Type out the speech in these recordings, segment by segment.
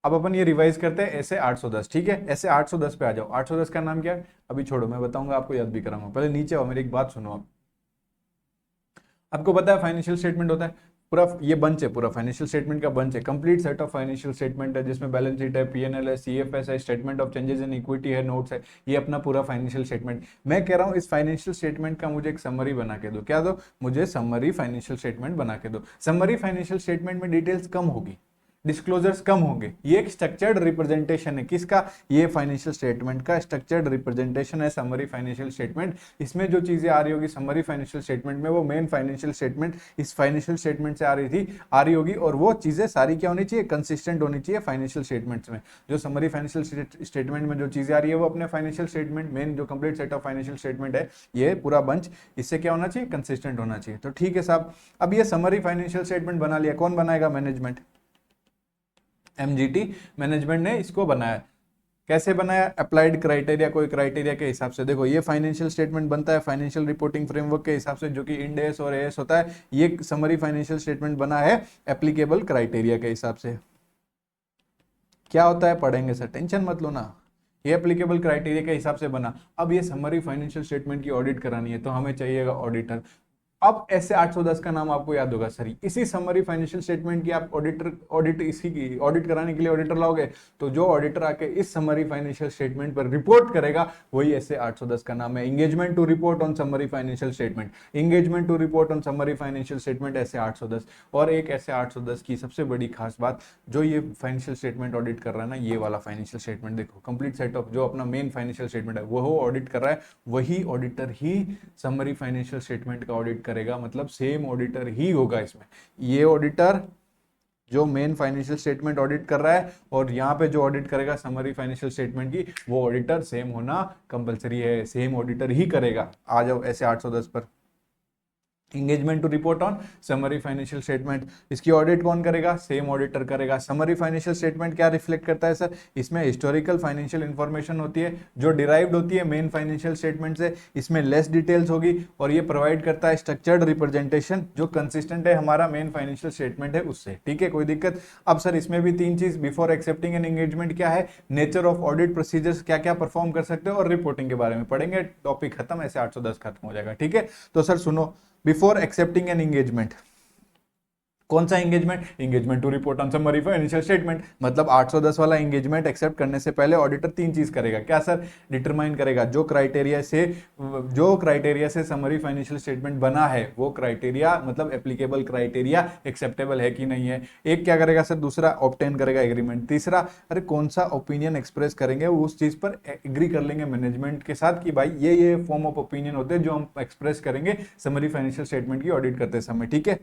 अब अपन ये रिवाइज करते हैं ऐसे 810, ठीक है। ऐसे 810 पे आ जाओ। 810 का नाम क्या है अभी छोड़ो, मैं बताऊंगा आपको, याद भी कराऊंगा। पहले नीचे आओ, मेरी एक बात सुनो आप। आपको पता है फाइनेंशियल स्टेटमेंट होता है पूरा, ये बंच है, पूरा फाइनेंशियल स्टेटमेंट का बंच है, complete set of financial statement है, जिसमें बैलेंस शीट है, पीएनएल है, सीएफएस है, statement of changes in equity है, नोट्स है, ये अपना पूरा फाइनेंशियल स्टेटमेंट। मैं कह रहा हूँ इस फाइनेंशियल स्टेटमेंट का मुझे एक समरी बना के दो। क्या दो? मुझे समरी फाइनेंशियल स्टेटमेंट बना के दो। समरी फाइनेंशियल स्टेटमेंट में डिटेल्स कम होगी, डिस्क्लोजर्स कम होंगे। ये एक स्ट्रक्चर्ड रिप्रेजेंटेशन है किसका? ये फाइनेंशियल स्टेटमेंट का स्ट्रक्चर्ड रिप्रेजेंटेशन है समरी फाइनेंशियल स्टेटमेंट। इसमें जो चीजें आ रही होगी समरी फाइनेंशियल स्टेटमेंट में, वो मेन फाइनेंशियल स्टेटमेंट इस फाइनेंशियल स्टेटमेंट से आ रही होगी, और वो चीजें सारी क्या होनी चाहिए? कंसिस्टेंट होनी चाहिए फाइनेंशियल स्टेटमेंट्स में। जो समरी फाइनेंशियल स्टेटमेंट में जो चीजें आ रही है वो अपने फाइनेंशियल स्टेटमेंट, मेन जो complete set of financial statement है, ये पूरा बंच, इससे क्या होना चाहिए? कंसिस्टेंट होना चाहिए। तो ठीक है साहब, अब ये समरी फाइनेंशियल स्टेटमेंट बना लिया, कौन बनाएगा? मैनेजमेंट, एमजीटी मैनेजमेंट ने इसको बनाया। कैसे बनाया? अप्लाइड क्राइटेरिया, कोई क्राइटेरिया के हिसाब से। देखो ये फाइनेंशियल स्टेटमेंट बनता है फाइनेंशियल रिपोर्टिंग फ्रेमवर्क के हिसाब से, जो कि इंड एस और एएस होता है। ये समरी फाइनेंशियल स्टेटमेंट बना है एप्लीकेबल क्राइटेरिया के हिसाब से। क्या होता है पढ़ेंगे सर, टेंशन मत लो ना। ये एप्लीकेबल क्राइटेरिया के हिसाब से बना। अब ये समरी फाइनेंशियल स्टेटमेंट की ऑडिट करानी है, तो हमें चाहिएगा ऑडिटर। अब ऐसे 810 का नाम आपको याद होगा सर, इसी समरी फाइनेंशियल स्टेटमेंट की आप ऑडिट इसी की ऑडिट कराने के लिए ऑडिटर लाओगे, तो जो ऑडिटर आके इस समरी फाइनेंशियल स्टेटमेंट पर रिपोर्ट करेगा, वही ऐसे 810 का नाम है। Engagement to report on summary financial statement, engagement to report on summary financial statement, SA 810। और एक ऐसे 810 की सबसे बड़ी खास बात, जो ये फाइनेंशियल स्टेटमेंट ऑडिट कर रहा है ना, ये वाला फाइनेंशियल स्टेटमेंट देखो, कंप्लीट सेट ऑफ जो अपना मेन फाइनेंशियल स्टेटमेंट है वो ऑडिट कर रहा है, वही ऑडिटर ही समरी फाइनेंशियल स्टेटमेंट का ऑडिट करेगा। मतलब सेम ऑडिटर ही होगा इसमें। ये ऑडिटर जो मेन फाइनेंशियल स्टेटमेंट ऑडिट कर रहा है, और यहाँ पे जो ऑडिट करेगा समरी फाइनेंशियल स्टेटमेंट की, वो ऑडिटर सेम होना कंपलसरी है, सेम ऑडिटर ही करेगा। आ जाओ ऐसे 810 पर। Engagement to report on summary financial statement, इसकी ऑडिट कौन करेगा? सेम ऑडिटर करेगा। समरी फाइनेंशियल स्टेटमेंट क्या रिफ्लेक्ट करता है सर? इसमें हिस्टोरिकल फाइनेंशियल इंफॉर्मेशन होती है जो डिराइव्ड होती है मेन फाइनेंशियल स्टेटमेंट से, इसमें लेस डिटेल्स होगी, और ये प्रोवाइड करता है स्ट्रक्चर्ड रिप्रेजेंटेशन जो कंसिस्टेंट है हमारा मेन फाइनेंशियल स्टेटमेंट है उससे। ठीक है, कोई दिक्कत? अब सर इसमें भी तीन चीज, बिफोर एक्सेप्टिंग एन एंगेजमेंट क्या है, नेचर ऑफ ऑडिट प्रोसीजर्स, क्या क्या परफॉर्म कर सकते हो, और रिपोर्टिंग के बारे में पढ़ेंगे। टॉपिक खत्म, ऐसे 810 खत्म हो जाएगा। ठीक है, तो सर सुनो, बिफोर एक्सेप्टिंग एन एंगेजमेंट, कौन सा engagement? Engagement to report on summary financial statement. मतलब 810 वाला एंगेजमेंट एक्सेप्ट करने से पहले ऑडिटर तीन चीज करेगा। क्या सर? डिटरमाइन करेगा जो क्राइटेरिया से समरी फाइनेंशियल स्टेटमेंट बना है, वो क्राइटेरिया मतलब एप्लीकेबल क्राइटेरिया एक्सेप्टेबल है कि नहीं है। एक क्या करेगा सर? दूसरा ऑब्टेन करेगा एग्रीमेंट। तीसरा, अरे कौन सा ओपिनियन एक्सप्रेस करेंगे, वो उस चीज पर एग्री कर लेंगे मैनेजमेंट के साथ कि भाई ये फॉर्म ऑफ ओपिनियन होते हैं जो हम एक्सप्रेस करेंगे समरी फाइनेंशियल स्टेटमेंट की ऑडिट करते समय। ठीक है,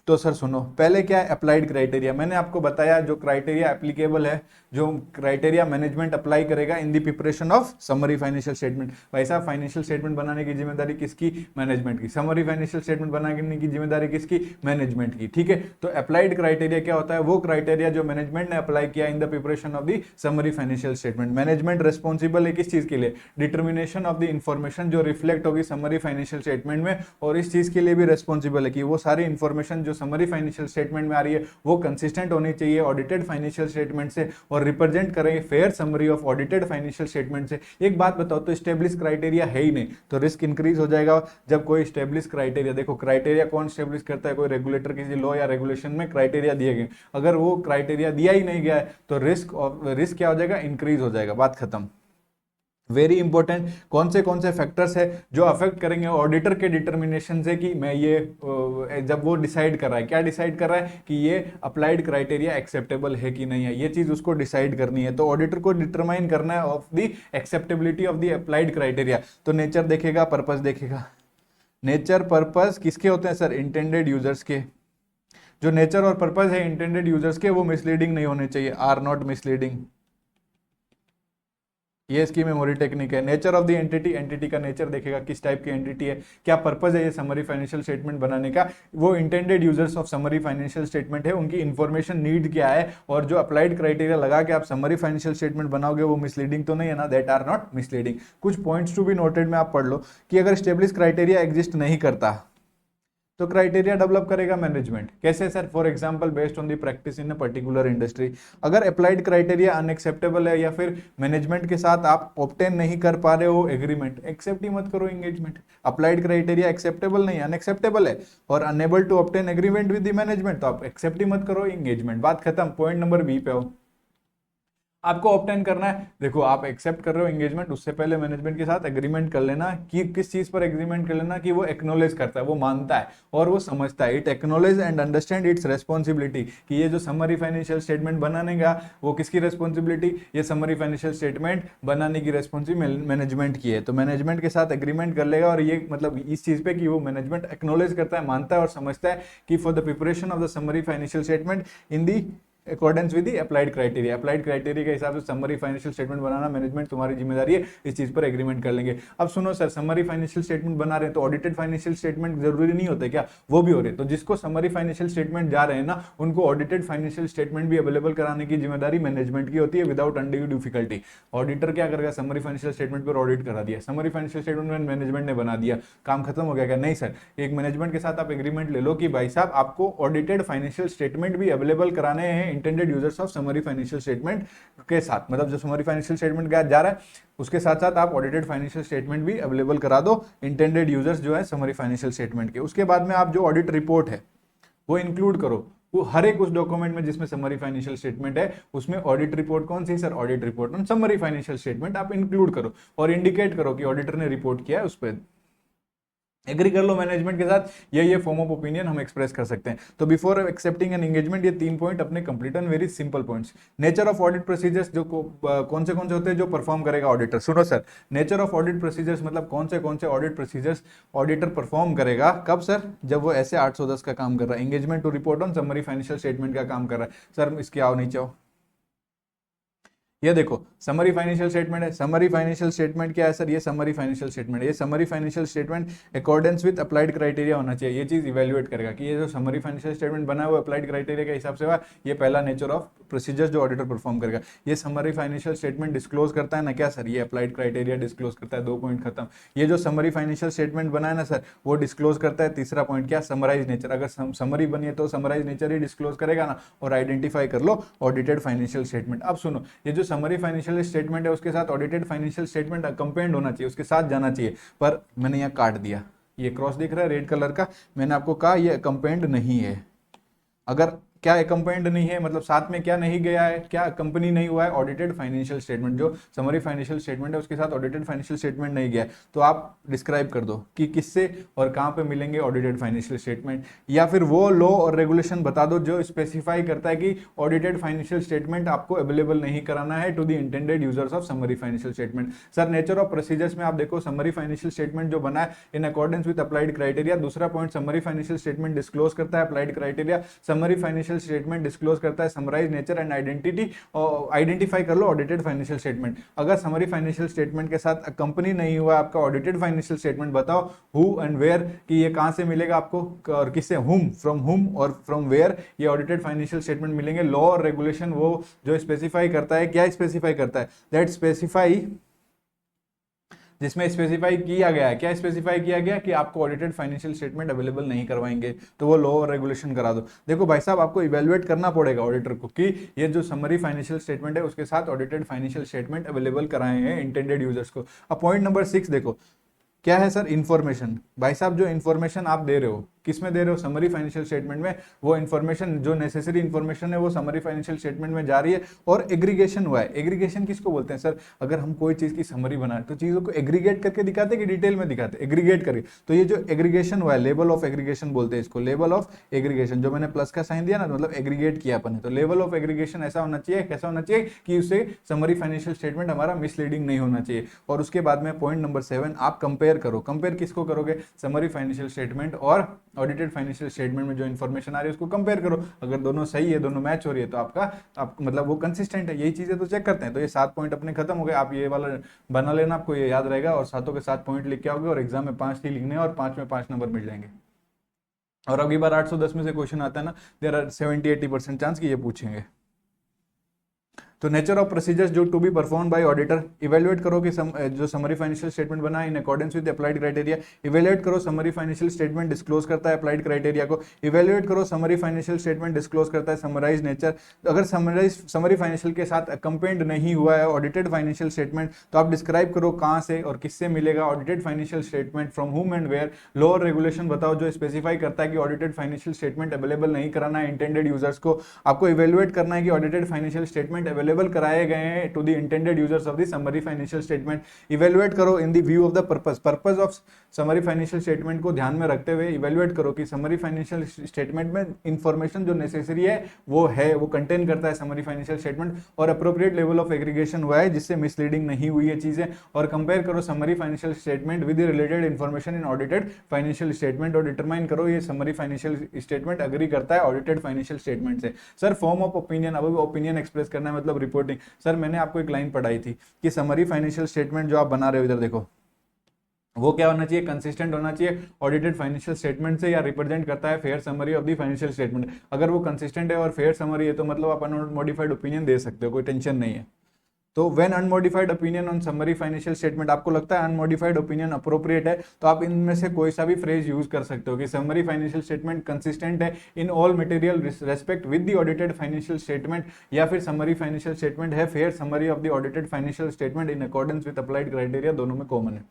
तो सर सुनो, पहले क्या है? Applied criteria. मैंने आपको बताया जो क्राइटेरिया एप्लीकेबल है, जो क्राइटेरिया मैनेजमेंट अप्लाई करेगा in the preparation of summary financial statement. भाई साहब, फाइनेंशियल स्टेटमेंट बनाने की जिम्मेदारी किसकी? मैनेजमेंट की। समरी फाइनेंशियल स्टेटमेंट बनाने की जिम्मेदारी किसकी? मैनेजमेंट की। ठीक है, तो अप्लाइड क्राइटेरिया क्या होता है? वो क्राइटेरिया जो मैनेजमेंट ने अप्लाई किया in the preparation of the summary financial statement. Management responsible है किस चीज के लिए? डिटर्मिनेशन ऑफ द इंफॉर्मेशन जो रिफ्लेक्ट होगी समरी फाइनेंशियल स्टेटमेंट में, और इस चीज के लिए भी रिस्पॉन्सिबल है कि वो सारी इंफॉर्मेशन जो समरी फाइनेंशियल स्टेटमेंट में आ रही है वो कंसिस्टेंट होनी चाहिए ऑडिटेड फाइनेंशियल स्टेटमेंट से, और रिप्रेजेंट करें fair summary of audited financial statement से। एक बात बताओ, तो स्टेब्लिश क्राइटेरिया है ही नहीं, तो रिस्क इंक्रीज हो जाएगा। जब कोई स्टेब्लिश क्राइटेरिया, देखो क्राइटेरिया कौन स्टेब्लिश करता है? कोई रेगुलेटर, किसी लॉ या रेगुलेशन में क्राइटेरिया दिए गए, अगर वो क्राइटेरिया दिया ही नहीं गया है तो रिस्क क्या हो जाएगा? इंक्रीज हो जाएगा। बात खत्म। वेरी इंपॉर्टेंट, कौन से फैक्टर्स है जो अफेक्ट करेंगे ऑडिटर के डिटर्मिनेशन से कि मैं ये जब वो डिसाइड कर रहा है, क्या डिसाइड कर रहा है कि ये अप्लाइड क्राइटेरिया एक्सेप्टेबल है कि नहीं है, ये चीज उसको डिसाइड करनी है। तो ऑडिटर को डिटरमाइन करना है of the acceptability of the applied criteria. तो नेचर देखेगा, पर्पस देखेगा। नेचर पर्पस किसके होते हैं सर? इंटेंडेड यूजर्स के। जो नेचर और पर्पस है इंटेंडेड यूजर्स के, वो मिसलीडिंग नहीं होने चाहिए, आर नॉट मिसलीडिंग। ये इसकी मेमोरी टेक्निक है। Nature of the entity, entity का नेचर देखेगा, किस टाइप की एंटिटी है, क्या पर्पस है ये समरी फाइनेंशियल स्टेटमेंट बनाने का, वो intended users of summary financial statement है, उनकी इंफॉर्मेशन नीड क्या है, और जो अप्लाइड क्राइटेरिया लगा के आप समरी फाइनेंशियल स्टेटमेंट बनाओगे वो मिसलीडिंग तो नहीं है ना? That are not misleading. कुछ पॉइंट्स टू बी नोटेड में आप पढ़ लो कि अगर स्टेब्लिश क्राइटेरिया एग्जिस्ट नहीं करता तो क्राइटेरिया डेवलप करेगा मैनेजमेंट। कैसे sir? For example based on the practice in a particular industry. अगर अप्लाइड क्राइटेरिया अनएक्सेप्टेबल है या फिर मैनेजमेंट के साथ आप ऑब्टेन नहीं कर पा रहे हो एग्रीमेंट, एक्सेप्ट ही मत करो एंगेजमेंट। अप्लाइड क्राइटेरिया एक्सेप्टेबल नहीं, अनएक्सेप्टेबल है और unable to obtain agreement with the management, तो आप एक्सेप्ट ही मत करो एंगेजमेंट। बात खत्म। पॉइंट नंबर बी पे हो, आपको ऑब्टेन करना है। देखो आप एक्सेप्ट कर रहे हो एंगेजमेंट, उससे पहले मैनेजमेंट के साथ एग्रीमेंट कर लेना कि किस चीज पर एग्रीमेंट कर लेना कि वो एक्नोलेज करता है, वो मानता है और वो समझता है। It acknowledge and understand it's responsibility, कि ये जो समरी फाइनेंशियल स्टेटमेंट बनाने का वो किसकी रेस्पॉन्सिबिलिटी, ये समरी फाइनेंशियल स्टेटमेंट बनाने की रेस्पॉन्सिबिलिटी मैनेजमेंट की है। तो मैनेजमेंट के साथ एग्रीमेंट कर लेगा और ये मतलब इस चीज पे कि वो मैनेजमेंट एक्नोलेज करता है, मानता है और समझता है कि for the preparation of the summary financial statement in the accordance with the applied criteria, applied criteria के हिसाब से समरी फाइनेंशियल स्टेटमेंट बनाना मैनेजमेंट तुम्हारी जिम्मेदारी है, इस चीज पर एग्रीमेंट कर लेंगे। अब सुनो सर, समरी फाइनेंशियल स्टेटमेंट बना रहे हैं तो ऑडिटेड फाइनेंशियल स्टेटमेंट जरूरी नहीं होते क्या? वो भी हो रहे। तो जिसको समरी फाइनेंशियल स्टेटमेंट जा रहे हैं ना, उनको ऑडिटेड फाइनेंशियल स्टेटमेंट भी अवेलेबल कराने की जिम्मेदारी मैनेजमेंट की होती है विदाउट अनड्यू डिफिकल्टी। ऑडिटर क्या करेगा? समरी फाइनेंशियल स्टेटमेंट पर ऑडिट करा दिया, समरी फाइनेंशियल स्टेटमेंट मैनेजमेंट ने बना दिया, काम खत्म हो गया क्या? नहीं सर, एक मैनेजमेंट के साथ आप एग्रीमेंट ले लो कि भाई साहब आपको ऑडिटेड फाइनेंशियल स्टेटमेंट भी अवेलेबल कराने हैं intended users of summary financial statement के साथ। मतलब जो समरी फाइनेंशियल स्टेटमेंट जा रहा है उसके साथ साथ आप ऑडिटेड फाइनेंशियल स्टेटमेंट भी अवेलेबल करा दो इंटेंडेड यूजर्स जो है समरी फाइनेंशियल स्टेटमेंट के। उसके बाद में आप जो ऑडिट रिपोर्ट है वो इंक्लूड करो, वो हर एक उस डॉक्यूमेंट में जिसमें समरी फाइनेंशियल स्टेटमेंट है उसमें ऑडिट रिपोर्ट कौन सी sir? Audit report on summary financial statement आप इंक्लूड करो और इंडिकेट करो कि ऑडिटर ने रिपोर्ट किया है, उस पर एग्री कर लो मैनेजमेंट के साथ। ये फॉर्म ऑफ ओपिनियन हम एक्सप्रेस कर सकते हैं। तो बिफोर एक्सेप्टिंग एन एंगेजमेंट ये 3 पॉइंट अपने complete and very simple points. Nature of audit procedures जो कौन से होते हैं जो परफॉर्म करेगा ऑडिटर। सुनो sir, nature of audit procedures मतलब कौन से ऑडिट प्रोसीजर्स ऑडिटर परफॉर्म करेगा, कब सर? जब वो ऐसे 810 का काम कर रहा है, engagement to report on summary financial statement का काम कर रहा है। सर इसके आओ नीचे आओ, ये देखो समरी फाइनेंशियल स्टेटमेंट है। समरी फाइनेंशियल स्टेटमेंट क्या है सर? ये समरी फाइनेंशियल स्टेटमेंट, ये summary financial statement accordance with applied criteria होना चाहिए। ये चीज इवेल्युएट करेगा कि ये जो समरी फाइनेंशियल स्टेटमेंट बना है वो अप्लाइड क्राइटेरिया के हिसाब से हुआ। ये पहला नेचर ऑफ प्रोसीजर्स जो ऑडिटर परफॉर्म करेगा। ये समरी फाइनेंशियल स्टेटमेंट डिस्क्लोज करता है ना क्या सर? ये अप्लाइड क्राइटेरिया डिस्क्लोज करता है, 2 पॉइंट खत्म। ये जो समरी फाइनेंशियल स्टेटमेंट बना है ना सर, वो डिस्क्लोज करता है, तीसरा पॉइंट क्या? Summarise nature. अगर समरी बनी है तो समराइज नेचर ही डिस्क्लोज करेगा ना, और आइडेंटिफाई कर लो ऑडिटेड फाइनेंशियल स्टेटमेंट। अब सुनो, ये जो समरी फाइनेंशियल स्टेटमेंट है उसके साथ ऑडिटेड फाइनेंशियल स्टेटमेंट कंपेंड होना चाहिए, उसके साथ जाना चाहिए। पर मैंने यहाँ काट दिया, ये क्रॉस दिख रहा है रेड कलर का, मैंने आपको कहा ये कंपेंड नहीं है। अगर क्या कंपेंड नहीं है मतलब साथ में क्या नहीं गया है, क्या कंपनी नहीं हुआ है? ऑडिटेड फाइनेंशियल स्टेटमेंट, जो समरी फाइनेंशियल स्टेटमेंट है उसके साथ ऑडिटेड फाइनेंशियल स्टेटमेंट नहीं गया है। तो आप डिस्क्राइब कर दो कि किससे और कहां पे मिलेंगे ऑडिटेड फाइनेंशियल स्टेटमेंट, या फिर वो लॉ और रेगुलेशन बता दो जो स्पेसिफाई करता है कि ऑडिटेड फाइनेंशियल स्टेटमेंट आपको अवेलेबल नहीं कराना है to the intended users of summary financial statement. Sir nature of procedures में आप देखो समरी फाइनेंशियल स्टेटमेंट जो बना है in accordance with applied criteria. दूसरा point, summary financial statement disclose करता है applied criteria. Summary financial statement disclose करता है summarise nature and identity, identify कर लो ऑडिटेड फाइनेंशियल स्टेटमेंट। अगर समरी फाइनेंशियल स्टेटमेंट के साथ कंपनी नहीं हुआ आपका ऑडिटेड फाइनेंशियल स्टेटमेंट बताओ हु एंड वेयर, कि ये कहां से मिलेगा आपको और किससे, हुम, फ्रॉम हुम और फ्रॉम वेयर ये ऑडिटेड फाइनेंशियल स्टेटमेंट मिलेंगे। लॉ और रेगुलेशन वो जो स्पेसिफाई करता है, क्या स्पेसिफाई करता है? दैट स्पेसिफाई, जिसमें स्पेसिफाई किया गया है, क्या स्पेसिफाई किया गया कि आपको ऑडिटेड फाइनेंशियल स्टेटमेंट अवेलेबल नहीं करवाएंगे, तो वो लॉ और रेगुलेशन करा दो। देखो भाई साहब आपको इवेल्युएट करना पड़ेगा ऑडिटर को कि ये जो समरी फाइनेंशियल स्टेटमेंट है उसके साथ ऑडिटेड फाइनेंशियल स्टेटमेंट अवेलेबल कराए हैं इंटेंडेड यूजर्स को। अब पॉइंट नंबर 6 देखो क्या है सर? इन्फॉर्मेशन। भाई साहब जो इन्फॉर्मेशन आप दे रहे हो किस में दे रहे हो? समरी फाइनेंशियल स्टेटमेंट में। वो इन्फॉर्मेशन जो नेसेसरी इन्फॉर्मेशन है वो समरी फाइनेंशियल स्टेटमेंट में जा रही है और एग्रीगेशन हुआ है। एग्रीगेशन किसको बोलते हैं सर? अगर हम कोई चीज की समरी बनाए तो चीजों को एग्रीगेट करके दिखाते कि डिटेल में दिखाते? एग्रीगेट करके। तो ये जो एग्रीगेशन हुआ है, लेवल ऑफ एग्रीगेशन बोलते हैं इसको, लेवल ऑफ एग्रीगेशन। जो मैंने प्लस का साइन दिया ना, मतलब एग्रीगेट किया अपन ने, तो लेवल ऑफ एग्रीगेशन ऐसा होना चाहिए, कैसा होना चाहिए कि उससे समरी फाइनेंशियल स्टेटमेंट हमारा मिसलीडिंग नहीं होना चाहिए। और उसके बाद में पॉइंट नंबर 7, आप कंपेयर करो। कंपेयर किसको करोगे? समरी फाइनेंशियल स्टेटमेंट और ऑडिटेड फाइनेंशियल स्टेटमेंट में जो इन्फॉर्मेशन आ रही है उसको कंपेयर करो। अगर दोनों सही है, दोनों मैच हो रही है, तो आप मतलब वो कंसिस्टेंट है। यही चीजें तो चेक करते हैं। तो ये 7 पॉइंट अपने खत्म हो गए। आप ये वाला बना लेना, आपको ये याद रहेगा और सातों के 7 पॉइंट लिख के आओगे और एग्जाम में 5 ही लिखने हैं और 5 में 5 नंबर मिल जाएंगे। और अगली बार 810 में से क्वेश्चन आता है ना, देयर आर 70-80% चांस कि ये पूछेंगे। तो नेचर ऑफ प्रोसीजर्स जो to be perform by auditor, evaluate करो कि जो समरी फाइनेंशियल स्टेटमेंट बना in accordance with applied criteria, evaluate करो समरी फाइनेंशियल स्टेटमेंट डिस्क्लोज करता है अप्लाइड क्राइटेरिया को, इवेल्युएट करो समरी फाइनेंशियल स्टेटमेंट डिस्क्लोज करता है समराइज नेचर। अगर समरी फाइनेंशियल के साथ अकम्पेंड नहीं हुआ है ऑडिटेड फाइनेंशियल स्टेटमेंट तो आप डिस्क्राइब करो कहां से और किससे मिलेगा audited financial statement, from whom and where. Law और रेगुलेशन बताओ जो स्पेसिफाई करता है कि ऑडिटेड फाइनेंशियल स्टेटमेंट अवेलेबल नहीं कराना है इंटेंडेड यूजर्स को। आपको इवेल्युएट करना है कि ऑडिटेड फाइनेंशियल स्टेटमेंट अवेलेबल कराए गए हैं to the intended users of the summary financial statement. Evaluate करो in the view of the purpose of summary financial statement को ध्यान में रखते हुए इवेल्युएट करो कि समरी फाइनेंशियल स्टेटमेंट में इंफॉर्मेशन जो नेसेसरी है वो कंटेन करता है समरी फाइनेंशियल स्टेटमेंट, और अप्रोप्रिएट लेवल ऑफ एग्रीगेशन हुआ है जिससे मिसलीडिंग नहीं हुई है चीजें। और कंपेयर करो summary financial statement with related information in audited financial statement और डिटरमाइन करो ये समरी फाइनेंशियल स्टेटमेंट अग्री करता है ऑडिटेड फाइनेंशियल स्टेटमेंट से। सर फॉर्म ऑफ ओपिनियन, अब ओपिनियन एक्सप्रेस करना है मतलब रिपोर्टिंग। सर मैंने आपको एक लाइन पढ़ाई थी कि समरी फाइनेंशियल स्टेटमेंट जो आप बना रहे हो इधर देखो वो क्या होना चाहिए, कंसिस्टेंट होना चाहिए ऑडिटेड फाइनेंशियल स्टेटमेंट से, या रिप्रेजेंट करता है fair summary of the financial statement. अगर वो कंसिस्टेंट है और फेयर समरी है तो मतलब आप अनमॉडिफाइड ओपिनियन दे सकते हो, कोई टेंशन नहीं है। तो when unmodified opinion on summary financial statement, आपको लगता है अनमॉडिफाइड ओपिनियन अप्रोप्रिएट है तो आप इनमें से कोई सा भी फ्रेज यूज कर सकते हो कि समरी फाइनेंशियल स्टेटमेंट कंसिस्टेंट है in all material respect with the audited financial statement, या फिर समरी फाइनेंशियल स्टेटमेंट है fair summary of the audited financial statement in accordance with applied criteria, दोनों में कॉमन है।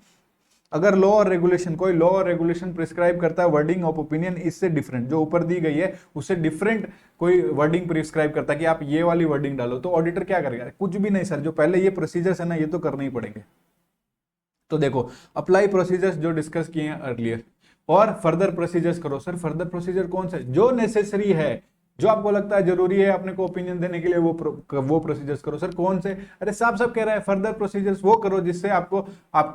अगर लॉ और रेगुलेशन, कोई लॉ और रेगुलेशन प्रिस्क्राइब करता है वर्डिंग ऑफ ओपिनियन इससे डिफरेंट, जो ऊपर दी गई है उससे डिफरेंट कोई वर्डिंग प्रिस्क्राइब करता है कि आप ये वाली वर्डिंग डालो, तो ऑडिटर क्या करेगा, कुछ भी नहीं सर, जो पहले ये प्रोसीजर्स है ना ये तो करने ही पड़ेंगे। तो देखो अप्लाई प्रोसीजर्स जो डिस्कस किए हैं अर्लियर और फर्दर प्रोसीजर्स करो। सर फर्दर प्रोसीजर कौन से, जो नेसेसरी है, जो आपको लगता है जरूरी है अपने को ओपिनियन देने के लिए वो प्रोसीजर्स करो। सर कौन से, अरे साफ साफ कह रहा है फर्दर प्रोसीजर्स वो करो जिससे आपको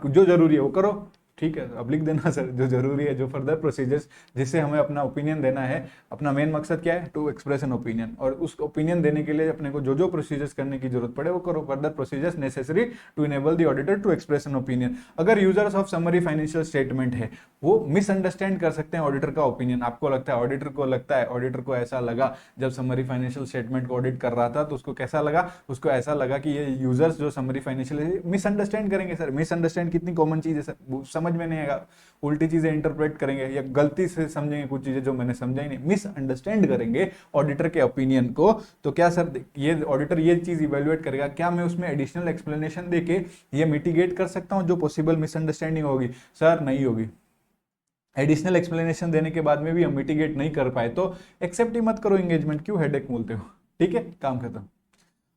जो जरूरी है वो करो, ठीक है। अब लिख देना सर जो जरूरी है, जो फर्दर प्रोसीजर्स जिससे हमें अपना ओपिनियन देना है। अपना मेन मकसद क्या है, टू एक्सप्रेस एन ओपिनियन, और उस ओपिनियन देने के लिए अपने को जो जो प्रोसीजर्स करने की जरूरत पड़े वो करो। Further procedures necessary to enable the auditor to express an opinion. अगर users of summary financial statement है वो मिसअंडरस्टैंड कर सकते हैं ऑडिटर का ओपिनियन, आपको लगता है ऑडिटर को ऐसा लगा जब समरी फाइनेंशियल स्टेटमेंट को ऑडिट कर रहा था तो उसको कैसा लगा, उसको ऐसा लगा कि ये यूजर्स जो समरी फाइनेंशियल मिसअंडरस्टैंड करेंगे। सर मिसअंडरस्टैंड कितनी कॉमन चीज है सर, समझ में नहीं आएगा, उल्टी चीजें इंटरप्रेट करेंगे या गलती से समझेंगे कुछ चीजें जो मैंने समझा ही नहीं, मिसअंडरस्टैंड करेंगे ऑडिटर के ओपिनियन को। तो क्या सर ये ऑडिटर ये चीज इवेल्युएट करेगा, क्या मैं उसमें एडिशनल एक्सप्लेनेशन देके ये मिटिगेट कर सकता हूं जो पॉसिबल मिसअंडरस्टैंडिंग होगी। सर नहीं होगी, एडिशनल एक्सप्लेनेशन देने के बाद में भी हम मिटिगेट नहीं कर पाए तो एक्सेप्ट ही मत करो एंगेजमेंट, क्यों हेडेक बोलते हो, ठीक है, काम खत्म।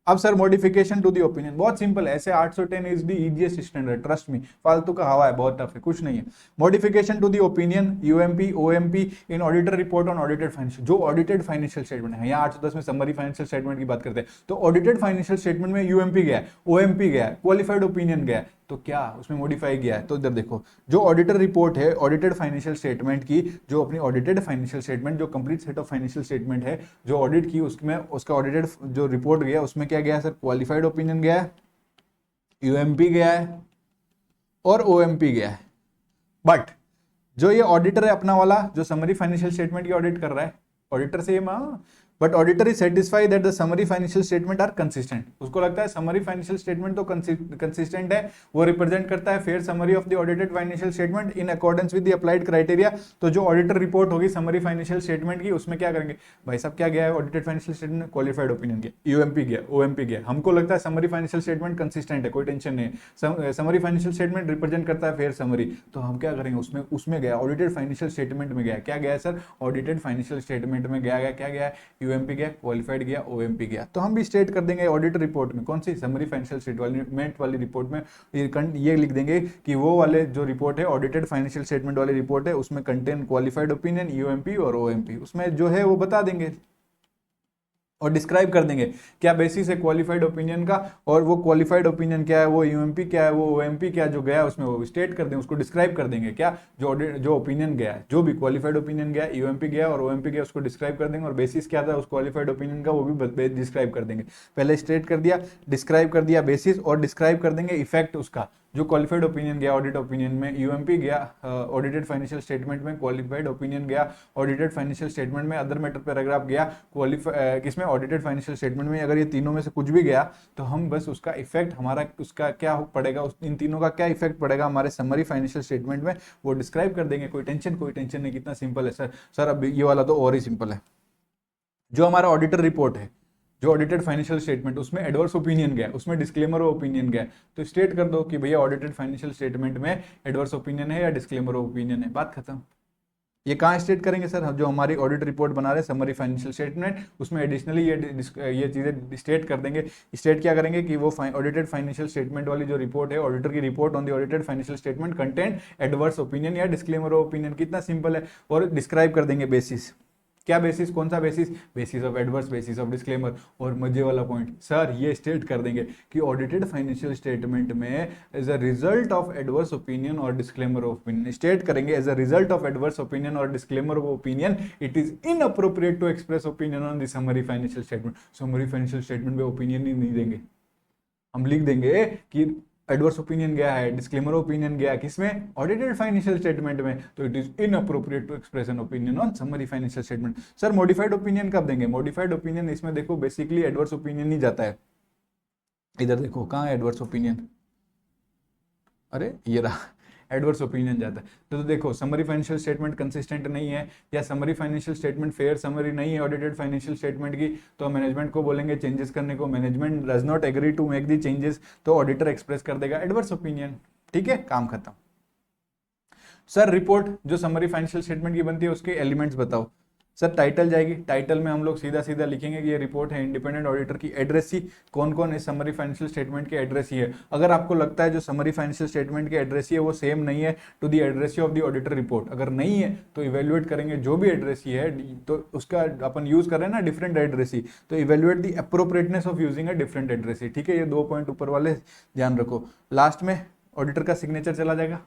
अब sir modification to the opinion बहुत सिंपल है, SA 810 is the easiest standard, trust me, फालतू का हवा है, बहुत टफ है, कुछ नहीं है। Modification to the opinion UMP OMP in auditor report on audited financial, जो ऑडिटेड फाइनेंशियल स्टेटमेंट है, यहाँ 810 में समरी फाइनेंशियल स्टेटमेंट की बात करते हैं, तो ऑडिटेड फाइनेंशियल स्टेटमेंट में यूएमपी गया, ओएमपी गया, क्वालिफाइड ओपिनियन गया, तो क्या उसमें मॉडिफाई गया है। तो इधर देखो जो ऑडिटर रिपोर्ट है ऑडिटेड फाइनेंशियल स्टेटमेंट की, जो अपनी ऑडिटेड फाइनेंशियल स्टेटमेंट जो complete set of financial statement है जो ऑडिट की, उसमें उसका ऑडिटेड जो रिपोर्ट गया उसमें क्या गया सर, क्वालिफाइड ओपिनियन गया है, यूएमपी गया है और ओएमपी गया है। बट जो ये ऑडिटर है अपना वाला जो समरी फाइनेंशियल स्टेटमेंट की ऑडिट कर रहा है, ऑडिटर से but auditor is satisfied that the summary financial statement are consistent, उसको लगता है समरी फाइनेंशियल स्टेटमेंट तो कंसिस्टेंट है, वो रिप्रेजेंट करता है fair summary of the audited financial statement in accordance with the applied criteria. तो जो ऑडिटर रिपोर्ट होगी समरी फाइनेंशियल स्टेटमेंट की उसमें क्या करेंगे, भाई साहब क्या गया है audited financial statement, qualified opinion गया, यूएमपी गया, ओएमपी गया, हमको लगता है समरी फाइनेंशियल स्टेटमेंट कंसिस्टेंट है, कोई टेंशन नहीं है, समरी फाइनेंशियल स्टेटमेंट रिप्रेजेंट करता है फेयर समरी, तो हम क्या करेंगे उसमें गया, ऑडिटेड फाइनेंशियल स्टेटमेंट में गया, क्या गया सर, ऑडिटेड फाइनेंशियल स्टेटमेंट में गया, क्या गया, यूएमपी गया, क्वालिफाइड गया, ओएमपी गया, तो हम भी स्टेट कर देंगे ऑडिट रिपोर्ट में, कौन सी समरी फाइनेंशियल स्टेटमेंट वाली रिपोर्ट में ये लिख देंगे कि वो वाले जो रिपोर्ट है ऑडिटेड फाइनेंशियल स्टेटमेंट वाली रिपोर्ट है उसमें कंटेन क्वालिफाइड ओपिनियन, यूएमपी और ओएमपी, उसमें जो है वो बता देंगे और डिस्क्राइब कर देंगे क्या बेसिस है क्वालिफाइड ओपिनियन का, और वो क्वालिफाइड ओपिनियन क्या है, वो यूएमपी क्या है, वो ओएमपी क्या जो गया उसमें वो स्टेट कर देंगे, उसको डिस्क्राइब कर देंगे क्या जो ओपिनियन गया है, जो भी क्वालिफाइड ओपिनियन गया, यूएमपी गया और ओएमपी गया, उसको डिस्क्राइब कर देंगे और बेसिस क्या था उस क्वालिफाइड ओपिनियन का वो भी डिस्क्राइब कर देंगे। पहले स्टेट कर दिया, डिस्क्राइब कर दिया बेसिस और डिस्क्राइब कर देंगे इफेक्ट उसका, जो क्वालिफाइड ओपिनियन गया ऑडिट ओपिनियन में, यूएमपी गया ऑडिटेड फाइनेंशियल स्टेटमेंट में, क्वालिफाइड ओपिनियन गया ऑडिटेड फाइनेंशियल स्टेटमेंट में, अदर मैटर पैराग्राफ गया किसमें ऑडिटेड फाइनेंशियल स्टेटमेंट में। अगर ये तीनों में से कुछ भी गया तो हम बस उसका इफेक्ट हमारा उसका क्या पड़ेगा, इन तीनों का क्या इफेक्ट पड़ेगा हमारे समरी फाइनेंशियल स्टेटमेंट में वो डिस्क्राइब कर देंगे। कोई टेंशन नहीं, कितना सिंपल है सर। सर अब ये वाला तो और ही सिंपल है। जो हमारा ऑडिटर रिपोर्ट है, जो ऑडिटेड फाइनेंशियल स्टेटमेंट, उसमें एडवर्स ओपिनियन गया, उसमें डिस्क्लेमर ओपिनियन गया, तो स्टेट कर दो कि भैया ऑडिटेड फाइनेंशियल स्टेटमेंट में एडवर्स ओपिनियन है या डिस्क्लेमर ओपिनियन है, बात खत्म। ये कहाँ स्टेट करेंगे सर, जो हमारी ऑडिट रिपोर्ट बना रहे हैं समरी फाइनेंशियल स्टेटमेंट, उसमें एडिशनली ये चीजें स्टेट कर देंगे। स्टेट क्या करेंगे कि वो ऑडिटेड फाइनेंशियल स्टेटमेंट वाली जो रिपोर्ट है, ऑडिटर की report on the audited financial statement content adverse opinion या डिस्क्लेमर ओपिनियन, कितना सिंपल है। और डिस्क्राइब कर देंगे बेसिस, क्या बेसिस, कौन सा basis, basis of adverse, basis of disclaimer. और मजे वाला पॉइंट सर ये स्टेट कर देंगे कि ऑडिटेड फाइनेंशियल स्टेटमेंट में as a result of adverse opinion और डिस्क्लेमर ऑफ ओपिनियन, स्टेट करेंगे as a result of adverse opinion और disclaimer of opinion it is inappropriate to express opinion on the summary financial statement. Summary financial statement में opinion ही नहीं देंगे, हम लिख देंगे कि एडवर्स ओपिनियन गया है, डिस्क्लेमर ओपिनियन गया किसमें, ऑडिटेड फाइनेंशियल स्टेटमेंट में, तो it is inappropriate to express an opinion on summary financial statement. Sir modified opinion कब देंगे, मॉडिफाइड ओपिनियन इसमें देखो बेसिकली एडवर्स ओपिनियन नहीं जाता है, इधर देखो कहाँ है एडवर्स ओपिनियन, अरे ये रहा, एडवर्स ओपिनियन जाता है। तो देखो समरी फाइनेंशियल स्टेटमेंट कंसिस्टेंट नहीं है या summary financial statement fair summary नहीं है ऑडिटेड फाइनेंशियल स्टेटमेंट की, तो मैनेजमेंट को बोलेंगे चेंजेस करने को, management does not agree to make the changes, तो ऑडिटर एक्सप्रेस कर देगा एडवर्स ओपिनियन, ठीक है, काम खत्म। सर रिपोर्ट जो समरी फाइनेंशियल स्टेटमेंट की बनती है उसके एलिमेंट्स बताओ। सर टाइटल जाएगी, टाइटल में हम लोग सीधा सीधा लिखेंगे कि ये रिपोर्ट है इंडिपेंडेंट ऑडिटर की एड्रेसी, कौन कौन इस समरी फाइनेंशियल स्टेटमेंट के एड्रेसी है। अगर आपको लगता है जो समरी फाइनेंशियल स्टेटमेंट के एड्रेसी है वो सेम नहीं है to the addressee of the auditor report, अगर नहीं है तो इवेल्युएट करेंगे जो भी एड्रेसी है, तो उसका अपन यूज कर रहे हैं ना डिफरेंट एड्रेसी, तो evaluate the appropriateness of using a different addressee, ठीक है। ये 2 पॉइंट ऊपर वाले ध्यान रखो। लास्ट में ऑडिटर का सिग्नेचर चला जाएगा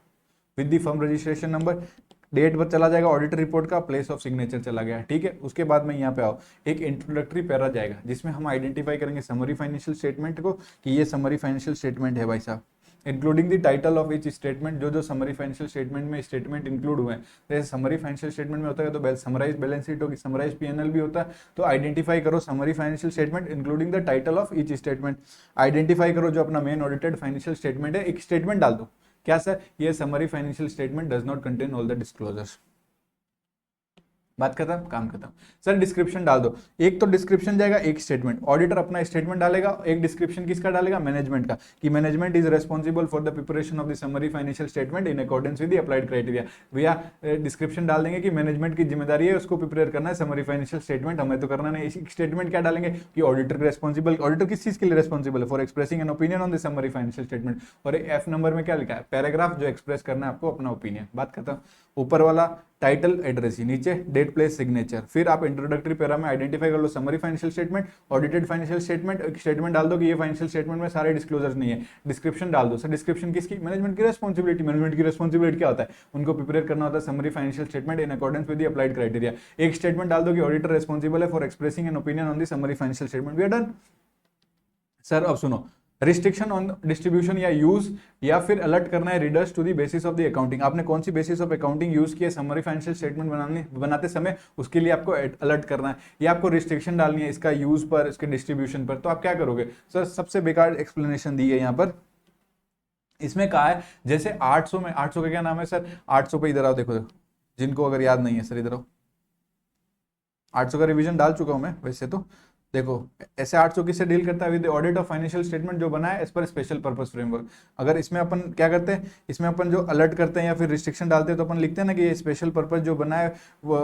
with the firm registration number, date पर चला जाएगा ऑडिटर रिपोर्ट का, प्लेस ऑफ सिग्नेचर चला गया, ठीक है। उसके बाद में यहाँ पे आओ, एक इंट्रोडक्टरी पैरा जाएगा जिसमें हम आइडेंटिफाई करेंगे समरी फाइनेंशियल स्टेटमेंट को कि ये समरी फाइनेंशियल स्टेटमेंट है भाई साहब, including the title of each statement, जो समरी फाइनेंशियल स्टेटमेंट में स्टेटमेंट इंक्लूड हुए हैं। जैसे समरी फाइनेंशियल स्टेटमेंट में होता है तो समराइज बैलेंस शीट होगी, समराइज पीएनएल भी होता है, तो आइडेंटिफाई करो summary financial statement including the title of each statement. Identify करो जो अपना मेन ऑडिटेड फाइनेंशियल स्टेटमेंट है, एक स्टेटमेंट डाल दो, क्या सर, ये summary financial statement does not contain all the disclosures, बात खत्म, काम खत्म। सर डिस्क्रिप्शन डाल दो, एक तो डिस्क्रिप्शन जाएगा, एक स्टेटमेंट, ऑडिटर अपना स्टेटमेंट डालेगा, एक डिस्क्रिप्शन किसका डालेगा, मैनेजमेंट का, कि management is responsible for the preparation of the summary financial statement in accordance with the applied criteria. भैया डिस्क्रिप्शन डाल देंगे कि मैनेजमेंट की जिम्मेदारी है उसको प्रिपेयर करना है समरी फाइनेंशियल स्टेटमेंट, हमें तो करना नहीं। स्टेटमेंट क्या डालेंगे कि ऑडिटर रेस्पॉन्सिबल, ऑडिटर किस चीज के लिए रेस्पॉन्सिबल है, for expressing an opinion on the summary financial statement. और एफ नंबर में क्या लिखा है, पैराग्राफ जो एक्सप्रेस करना है आपको अपना ओपिनियन, बात खत्म। ऊपर वाला टाइटल एड्रेसी, नीचे डेट प्लेस सिग्नेचर, फिर आप इंट्रोडक्टरी पैरा में आइडेंटिफाई कर लो summary financial statement, audited financial statement, एक स्टेटमेंट डाल दो कि ये फाइनेंशियल स्टेटमेंट में सारे डिस्क्लोजर्स नहीं है, डिस्क्रिप्शन डाल दो। सर डिस्क्रिप्शन किसकी, मैनेजमेंट की रेस्पॉन्सिबिलिटी, मैनेजमेंट की रेस्पॉन्सिबिलिटी क्या होता है, उनको प्रिपेयर करना होता है summary financial statement in accordance with the applied criteria. एक स्टेटमेंट डाल दो कि ऑडिटर रेस्पॉन्सिबल है for expressing an opinion on the summary financial statement, we are done. Sir अब सुनो, रिस्ट्रिक्शन ऑन डिस्ट्रीब्यूशन या यूज, या फिर अलर्ट करना है readers to the basis of the accounting, आपने कौन सी बेसिस ऑफ अकाउंटिंग यूज की है समरी फाइनेंशियल स्टेटमेंट बनाते समय, उसके लिए आपको अलर्ट करना है, या आपको रिस्ट्रिक्शन डालनी है इसका यूज पर, इसके डिस्ट्रीब्यूशन पर, तो आप क्या करोगे। सर सबसे बेकार एक्सप्लेनेशन दी है यहाँ पर, इसमें कहा है जैसे 800 में, 800 का क्या नाम है सर, 800 पे इधर आओ, देखो जिनको अगर याद नहीं है सर इधर आओ, 800 का रिवीजन डाल चुका हूं मैं वैसे तो, देखो ऐसे 800 किससे डील करता है, with audit of financial statement जो बना है as per special purpose framework. अगर इसमें अपन क्या करते हैं, इसमें अपन जो अलर्ट करते हैं या फिर रिस्ट्रिक्शन डालते हैं तो अपन लिखते हैं ना कि ये स्पेशल पर्पस जो बना है वो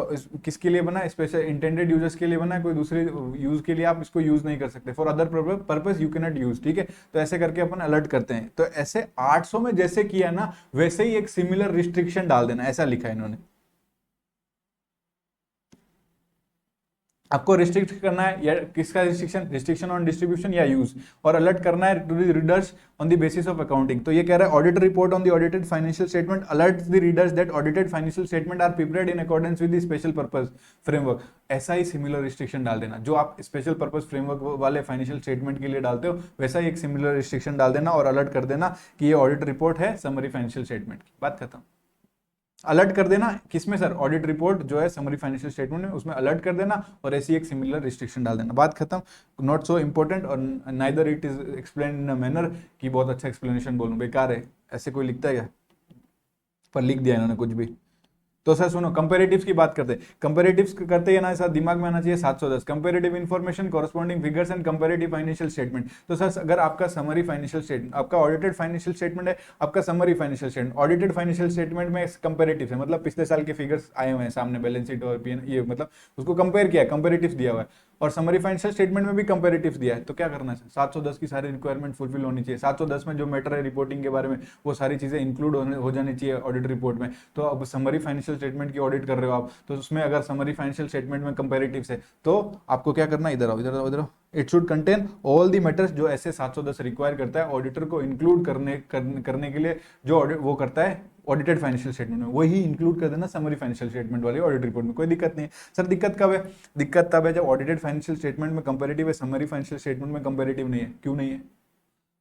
किसके लिए बना है, स्पेशल इंटेंडेड यूजर्स के लिए बना है, कोई दूसरे यूज के लिए आप इसको यूज नहीं कर सकते, for other purpose you can not use, ठीक है। तो ऐसे करके अपन अलर्ट करते हैं, तो ऐसे 800 में जैसे किया ना वैसे ही एक सिमिलर रिस्ट्रिक्शन डाल देना, ऐसा लिखा है इन्होंने। आपको रिस्ट्रिक्ट करना है या किसका रिस्ट्रिक्शन, रिस्ट्रिक्शन ऑन डिस्ट्रीब्यूशन या यूज, और अलर्ट करना है to the readers on the basis of accounting. तो ये कह रहा है auditor report on the audited financial statement alerts the readers that audited financial statement are prepared in accordance with the special purpose framework. ऐसा ही similar restriction डाल देना, जो आप स्पेशल पर्पस फ्रेमवर्क वाले फाइनेंशियल स्टेटमेंट के लिए डालते हो वैसा ही एक सिमिलर रिस्ट्रिक्शन डाल देना और अलर्ट कर देना कि ये ऑडिट रिपोर्ट है समरी फाइनेंशियल स्टेटमेंट की, बात खत्म। अलर्ट कर देना किसमें सर, ऑडिट रिपोर्ट जो है समरी फाइनेंशियल स्टेटमेंट में, उसमें अलर्ट कर देना और ऐसी एक सिमिलर रिस्ट्रिक्शन डाल देना, बात खत्म। नॉट सो इंपॉर्टेंट और neither it is explain in a manner कि बहुत अच्छा एक्सप्लेनेशन बोलूं, बेकार है, ऐसे कोई लिखता है क्या, पर लिख दिया इन्होंने कुछ भी। तो सर सुनो, कंपैरेटिव्स की बात करते हैं। कंपैरेटिव्स करते हैं ना, ऐसा दिमाग में आना चाहिए 710 comparative information, corresponding figures and comparative financial statement. तो सर अगर आपका समरी फाइनेंशियल स्टेटमेंट, आपका ऑडिटेड फाइनेंशियल स्टेटमेंट है, आपका summary financial statement, audited financial statement में कंपैरेटिव है, मतलब पिछले साल के फिगर्स आए हुए हैं सामने, बैलेंस शीट और पीएन, ये मतलब उसको कंपेयर किया है, कंपैरेटिव्स दिया हुआ है, और समरी फाइनेंशियल स्टेटमेंट में भी कंपैरेटिव्स दिया है। तो क्या करना है, 710 की सारी रिक्वायरमेंट फुलफिल होनी चाहिए। 710 में जो मैटर है रिपोर्टिंग के बारे में, वो सारी चीजें इंक्लूड हो जानी चाहिए ऑडिट रिपोर्ट में। तो अब समरी फाइनेंशियल स्टेटमेंट की ऑडिट कर रहे हो आप, तो उसमें अगर समरी फाइनेंशियल स्टेटमेंट में कंपैरेटिव्स है तो आपको क्या करना है, इधर आओ, इधर आओ, इधर आओ। It should contain all the matters जो ऐसे 710 रिक्वायर करता है ऑडिटर को इंक्लूड करने के लिए, जो ऑडिट वो करता है ऑडिटेड फाइनेंशियल स्टेटमेंट में, वही इंक्लूड कर देना समरी फाइनेंशियल स्टेटमेंट वाली ऑडिट रिपोर्ट में, कोई दिक्कत नहीं है। सर दिक्कत कब है, दिक्कत तब है जब ऑडिटेड फाइनेंशियल स्टेटमेंट में कंपैरेटिव है, समरी फाइनेंशियल स्टेटमेंट में कंपैरेटिव नहीं है। क्यों नहीं है,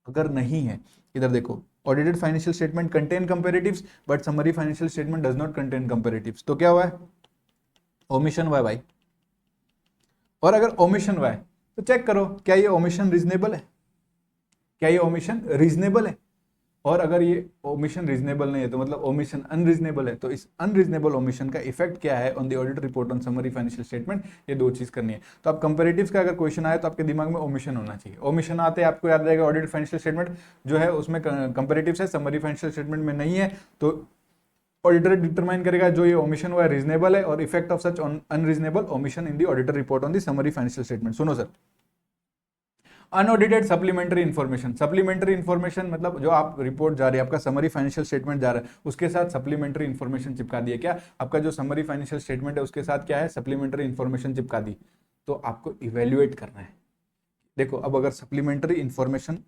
अगर नहीं है, इधर देखो, audited financial statement contain comparatives but summary financial statement does not contain comparatives, तो क्या हुआ है, ओमिशन हुआ है भाई। और अगर ओमिशन हुआ है तो चेक करो क्या ये ओमिशन रीजनेबल है, क्या ये ओमिशन रीजनेबल है। और अगर ये ओमिशन रीजनेबल नहीं है तो मतलब ओमिशन अनरीजनेबल है, तो इस अनरीजनेबल ओमिशन का इफेक्ट क्या है on the audit report on summary financial statement, ये दो चीज करनी है। तो आप कंपैरेटिव्स का अगर क्वेश्चन आए तो आपके दिमाग में ओमिशन होना चाहिए। ओमिशन आते हैं आपको याद रहेगा ऑडिट फाइनेंशियल स्टेटमेंट जो है उसमें कंपैरेटिव्स है, समरी फाइनेंशियल स्टेटमेंट में नहीं है, तो ऑडिटर डिटरमाइन करेगा जो ये ओमिशन हुआ है रीजनेबल है और effect of such unreasonable omission in the auditor report on the summary financial statement. सुनो sir, unaudited supplementary information, supplementary information मतलब जो आप रिपोर्ट जा रही है, आपका समरी फाइनेंशियल स्टेटमेंट जा रहा है, उसके साथ सप्लीमेंट्री इन्फॉर्मेशन चिपका दी है। क्या आपका जो समरी फाइनेंशियल स्टेटमेंट है उसके साथ क्या है, सप्लीमेंट्री इन्फॉर्मेशन चिपका दी, तो आपको इवेल्युएट करना है। देखो अब अगर सप्लीमेंट्री इन्फॉर्मेशन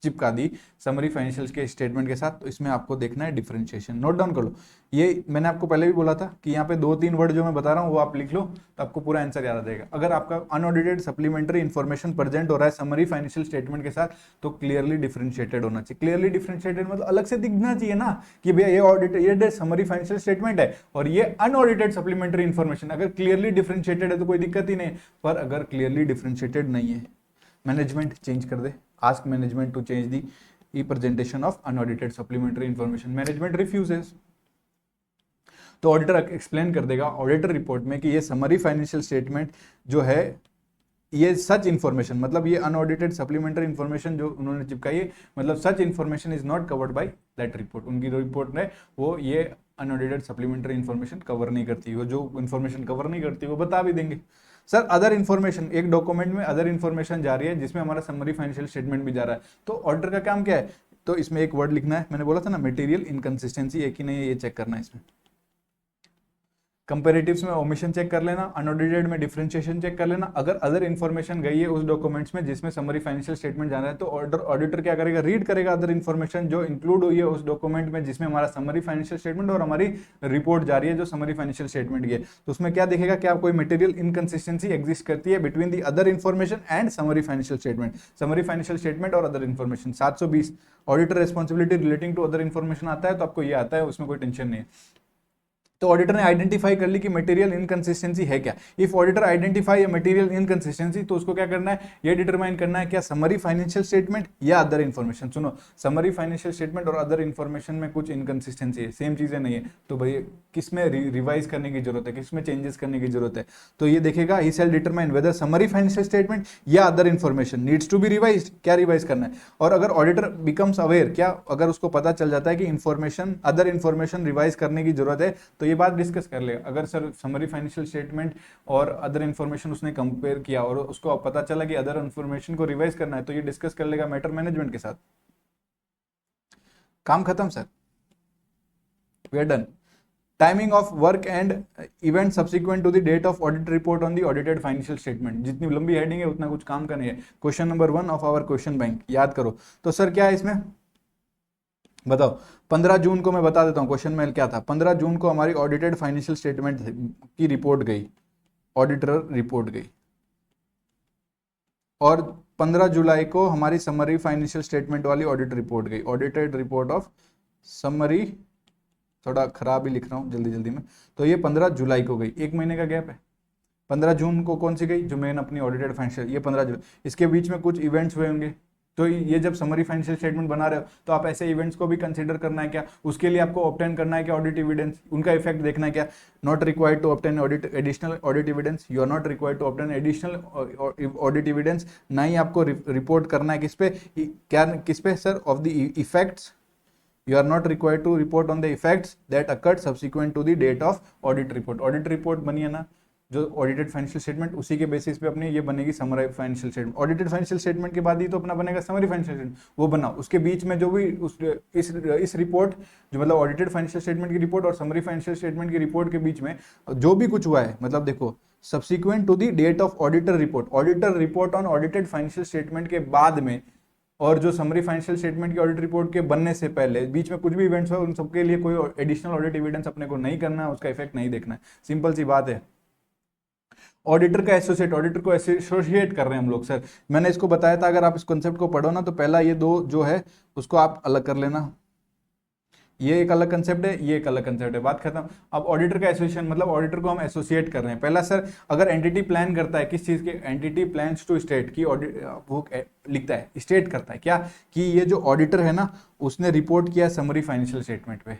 चिपका दी समरी फाइनेंशियल के स्टेटमेंट के साथ, तो इसमें आपको देखना है डिफरेंशिएशन। नोट डाउन कर लो, ये मैंने आपको पहले भी बोला था कि यहाँ पे 2-3 वर्ड जो मैं बता रहा हूँ वो आप लिख लो तो आपको पूरा आंसर याद आ जाएगा। अगर आपका अनऑडिटेड सप्लीमेंट्री इन्फॉर्मेशन प्रेजेंट हो रहा है समरी फाइनेंशियल स्टेटमेंट के साथ, तो क्लियरली डिफरेंशिएटेड होना चाहिए। क्लियरली डिफरेंशिएटेड मतलब अलग से दिखना चाहिए ना कि भैया ये ऑडिटेड ये समरी फाइनेंशियल स्टेटमेंट है और ये अनऑडिटेड सप्लीमेंट्री इन्फॉर्मेशन। अगर क्लियरली डिफरेंशिएटेड है तो कोई दिक्कत ही नहीं, पर अगर क्लियरली डिफरेंशिएटेड नहीं है, मैनेजमेंट चेंज कर दे, ask management to change the ई presentation of unaudited supplementary information, management refuses, तो ऑडिटर एक्सप्लेन कर देगा ऑडिटर रिपोर्ट में कि ये समरी फाइनेंशियल स्टेटमेंट जो है ये सच इन्फॉर्मेशन, मतलब ये अनऑडिटेड सप्लीमेंट्री इन्फॉर्मेशन जो उन्होंने चिपकाई है, मतलब सच information is not covered by that report. उनकी रिपोर्ट में वो ये अनऑडिटेड सप्लीमेंट्री इन्फॉर्मेशन कवर नहीं करती, वो जो इन्फॉर्मेशन कवर नहीं करती वो बता भी देंगे। सर अदर इन्फॉर्मेशन, एक डॉक्यूमेंट में अदर इन्फॉर्मेशन जा रही है जिसमें हमारा समरी फाइनेंशियल स्टेटमेंट भी जा रहा है, तो ऑडिटर का काम क्या है, तो इसमें एक वर्ड लिखना है, मैंने बोला था ना मटेरियल इनकंसिस्टेंसी एक ही नहीं है, ये चेक करना है। इसमें कंपैरेटिव्स में ओमिशन चेक कर लेना, अनऑडिटेड में डिफरेंशिएशन चेक कर लेना। अगर अदर इन्फॉर्मेशन गई है उस डॉक्यूमेंट्स में जिसमें समरी फाइनेंशियल स्टेटमेंट जाना है, तो ऑडिटर क्या करेगा, रीड करेगा अदर इन्फॉर्मेशन जो इंक्लूड हुई है उस डॉक्यूमेंट में जिसमें हमारा समरी फाइनेंशियल स्टेटमेंट और हमारी रिपोर्ट जा रही है जो समरी फाइनेंशियल स्टेटमेंट की है, तो उसमें क्या देखेगा, क्या कोई मटेरियल इनकंसिस्टेंसी एग्जिस्ट करती है between the other information and summary financial statement, summary financial statement और other information. 720 auditor responsibility relating to other information आता है, तो आपको ये आता है, उसमें कोई टेंशन नहीं है। तो ऑडिटर ने आइडेंटिफाई कर ली कि मटेरियल इनकंसिस्टेंसी है क्या। If auditor identify material inconsistency, तो उसको क्या करना है, ये डिटरमाइन करना है क्या समरी फाइनेंशियल स्टेटमेंट या अदर इन्फॉर्मेशन। सुनो, समरी फाइनेंशियल स्टेटमेंट और अदर इन्फॉर्मेशन में कुछ इनकंसिस्टेंसी है, सेम चीजें नहीं है, तो भाई किसमें रिवाइज करने की जरूरत है, किसमें चेंजेस करने की जरूरत है, तो ये देखेगा he shall determine whether summary financial statement या other information needs to be revised, क्या रिवाइज करना है। और अगर ऑडिटर बिकम्स अवेयर, क्या अगर उसको पता चल जाता है कि इन्फॉर्मेशन अदर इन्फॉर्मेशन रिवाइज करने की जरूरत है, तो ये बात डिस्कस कर लेगा। अगर सर समरी फाइनेंशियल स्टेटमेंट और अदर इन्फॉर्मेशन उसने कंपेयर किया और उसको पता चला कि अदर इन्फॉर्मेशन को रिवाइज करना है, तो ये डिस्कस कर लेगा मैटर मैनेजमेंट के साथ। काम खत्म sir, we are done. Timing of work and event subsequent to the date of audit report on the audited financial statement. जितनी लंबी हेडिंग है उतना कुछ काम का नहीं है। Question number 1 of our question bank, याद करो। तो सर क्या है इसमें बताओ। 15 जून को मैं बता देता हूँ क्वेश्चन में क्या था। 15 जून को हमारी ऑडिटेड फाइनेंशियल स्टेटमेंट की रिपोर्ट गई, ऑडिटर रिपोर्ट गई, और 15 जुलाई को हमारी समरी फाइनेंशियल स्टेटमेंट वाली ऑडिट रिपोर्ट गई, ऑडिटेड रिपोर्ट ऑफ समरी, थोड़ा खराब ही लिख रहा हूँ जल्दी जल्दी में। तो ये 15 जुलाई को गई, एक महीने का गैप है। 15 जून को कौन सी गई, जो मेन अपनी ऑडिटेड फाइनेंशियल, ये 15 जुलाई। इसके बीच में कुछ इवेंट्स हुए होंगे, तो ये जब समरी फाइनेंशियल स्टेटमेंट बना रहे हो तो आप ऐसे इवेंट्स को भी कंसीडर करना है क्या, उसके लिए आपको ऑब्टेन करना है क्या ऑडिट एविडेंस, उनका इफेक्ट देखना है क्या। Not required to obtain audit additional audit evidence, you are not required to obtain additional audit evidence. ना ही आपको रिपोर्ट करना है किस पे, क्या किस पे sir, of the effects. You are not required to report on the effects that occurred subsequent to the date of audit report. Audit report बनी है ना, जो ऑडिटेड फाइनेंशियल स्टेटमेंट, उसी के बेसिस पे अपनी ये बनेगी summary financial statement. Audited financial statement के बाद ही तो अपना बनेगा समरी फाइनेंशियल स्टेटमेंट, वो बनाओ। उसके बीच में जो भी इस रिपोर्ट, जो मतलब ऑडिटेड फाइनेंशियल स्टेटमेंट की रिपोर्ट और समरी फाइनेंशियल स्टेटमेंट की रिपोर्ट के बीच में जो भी कुछ हुआ है, मतलब देखो subsequent to the date of auditor report on audited financial statement के बाद में, और जो समरी फाइनेंशियल स्टेटमेंट की ऑडिट रिपोर्ट के बनने से पहले बीच में कुछ भी इवेंट्स हो, उन सबके लिए कोई एडिशनल ऑडिट एविडेंस अपने को नहीं करना है, उसका इफेक्ट नहीं देखना है। सिंपल सी बात है। ऑडिटर का एसोसिएट, ऑडिटर को एसोसिएट कर रहे हैं हम लोग। सर मैंने इसको बताया था, अगर आप इस कॉन्सेप्ट को पढ़ो ना तो पहला ये दो जो है उसको आप अलग कर लेना, ये एक अलग कंसेप्ट है, ये एक अलग कंसेप्ट है, बात खत्म। अब ऑडिटर का एसोसिएशन मतलब ऑडिटर को हम एसोसिएट कर रहे हैं। पहला सर, अगर एंटिटी प्लान करता है किस चीज के, एंटिटी प्लान्स टू स्टेट की ऑडिट, वो लिखता है, स्टेट करता है क्या, कि ये जो ऑडिटर है ना उसने रिपोर्ट किया समरी फाइनेंशियल स्टेटमेंट पे।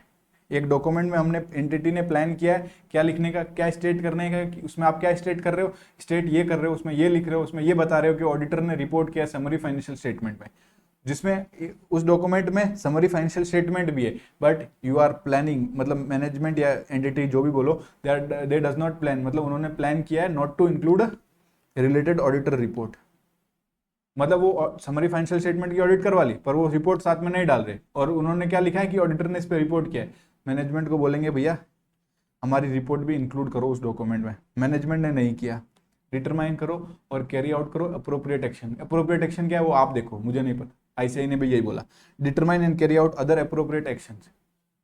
एक डॉक्यूमेंट में हमने एंटिटी ने प्लान किया है क्या लिखने का, क्या स्टेट करने का, कि उसमें आप क्या स्टेट कर रहे हो, स्टेट ये कर रहे हो, उसमें ये लिख रहे हो, उसमें ये बता रहे हो कि ऑडिटर ने रिपोर्ट किया समरी फाइनेंशियल स्टेटमेंट में, जिसमें उस डॉक्यूमेंट में समरी फाइनेंशियल स्टेटमेंट भी है, बट यू आर प्लानिंग, मतलब मैनेजमेंट या एंटिटी जो भी बोलो, दे डज नॉट प्लान, मतलब उन्होंने प्लान किया है not to include related auditor report. मतलब वो समरी फाइनेंशियल स्टेटमेंट की ऑडिट करवा ली पर वो रिपोर्ट साथ में नहीं डाल रहे, और उन्होंने क्या लिखा है कि ऑडिटर ने इस पर रिपोर्ट किया है। मैनेजमेंट को बोलेंगे भैया हमारी रिपोर्ट भी इंक्लूड करो उस डॉक्यूमेंट में, मैनेजमेंट ने नहीं किया, डिटरमाइन करो और कैरी आउट करो अप्रोप्रिएट एक्शन। अप्रोप्रिएट एक्शन क्या है वो आप देखो, मुझे नहीं पता, आईसीआई ने भी यही बोला, determine and carry out other appropriate actions,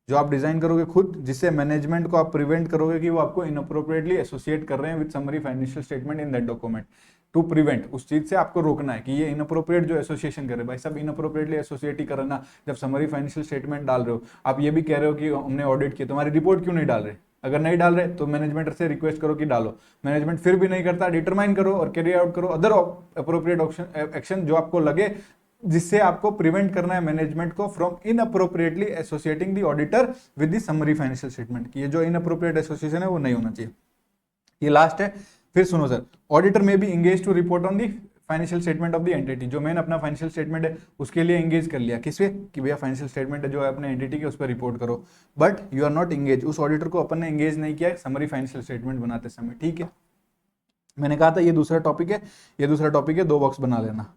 जो आप डिजाइन करोगे खुद, जिससे मैनेजमेंट को आप प्रिवेंट करोगे कि वो आपको इनअप्रोप्रिएटली एसोसिएट कर रहे हैं with summary financial statement in that document, to prevent, उस चीज से आपको रोकना है कि ये इनअप्रोप्रिएट जो एसोसिएशन करे, भाई सब इनअप्रोप्रिएटली एसोसिएट ही करना। जब समरी फाइनेंशियल स्टेटमेंट डाल रहे हो, आप ये भी कह रहे हो कि हमने ऑडिट किया, तुम्हारी रिपोर्ट क्यों नहीं डाल रहे, अगर नहीं डाल रहे तो मैनेजमेंट से रिक्वेस्ट करो कि डालो, मैनेजमेंट फिर भी नहीं करता, डिटरमाइन करो और कैरी आउट करो अदर अप्रोप्रिएट एक्शन जो आपको लगे, जिससे आपको प्रिवेंट करना है मैनेजमेंट को from inappropriately associating the auditor with the summary financial statement, की ये जो इनअप्रोप्रिएट एसोसिएशन है वो नहीं होना चाहिए। ये लास्ट है। फिर सुनो सर, ऑडिटर में भी engage to report on the financial statement of the entity, जो मैंने अपना फाइनेंशियल स्टेटमेंट है उसके लिए इंगेज कर लिया, किससे, कि भैया फाइनेंशियल स्टेटमेंट है जो है अपने एंटिटी के उस पर रिपोर्ट करो, but you are not engage, उस ऑडिटर को अपन ने इंगेज नहीं किया समरी फाइनेंशियल स्टेटमेंट बनाते समय, ठीक है। मैंने कहा था ये दूसरा टॉपिक है, ये दूसरा टॉपिक है, 2 बॉक्स बना लेना।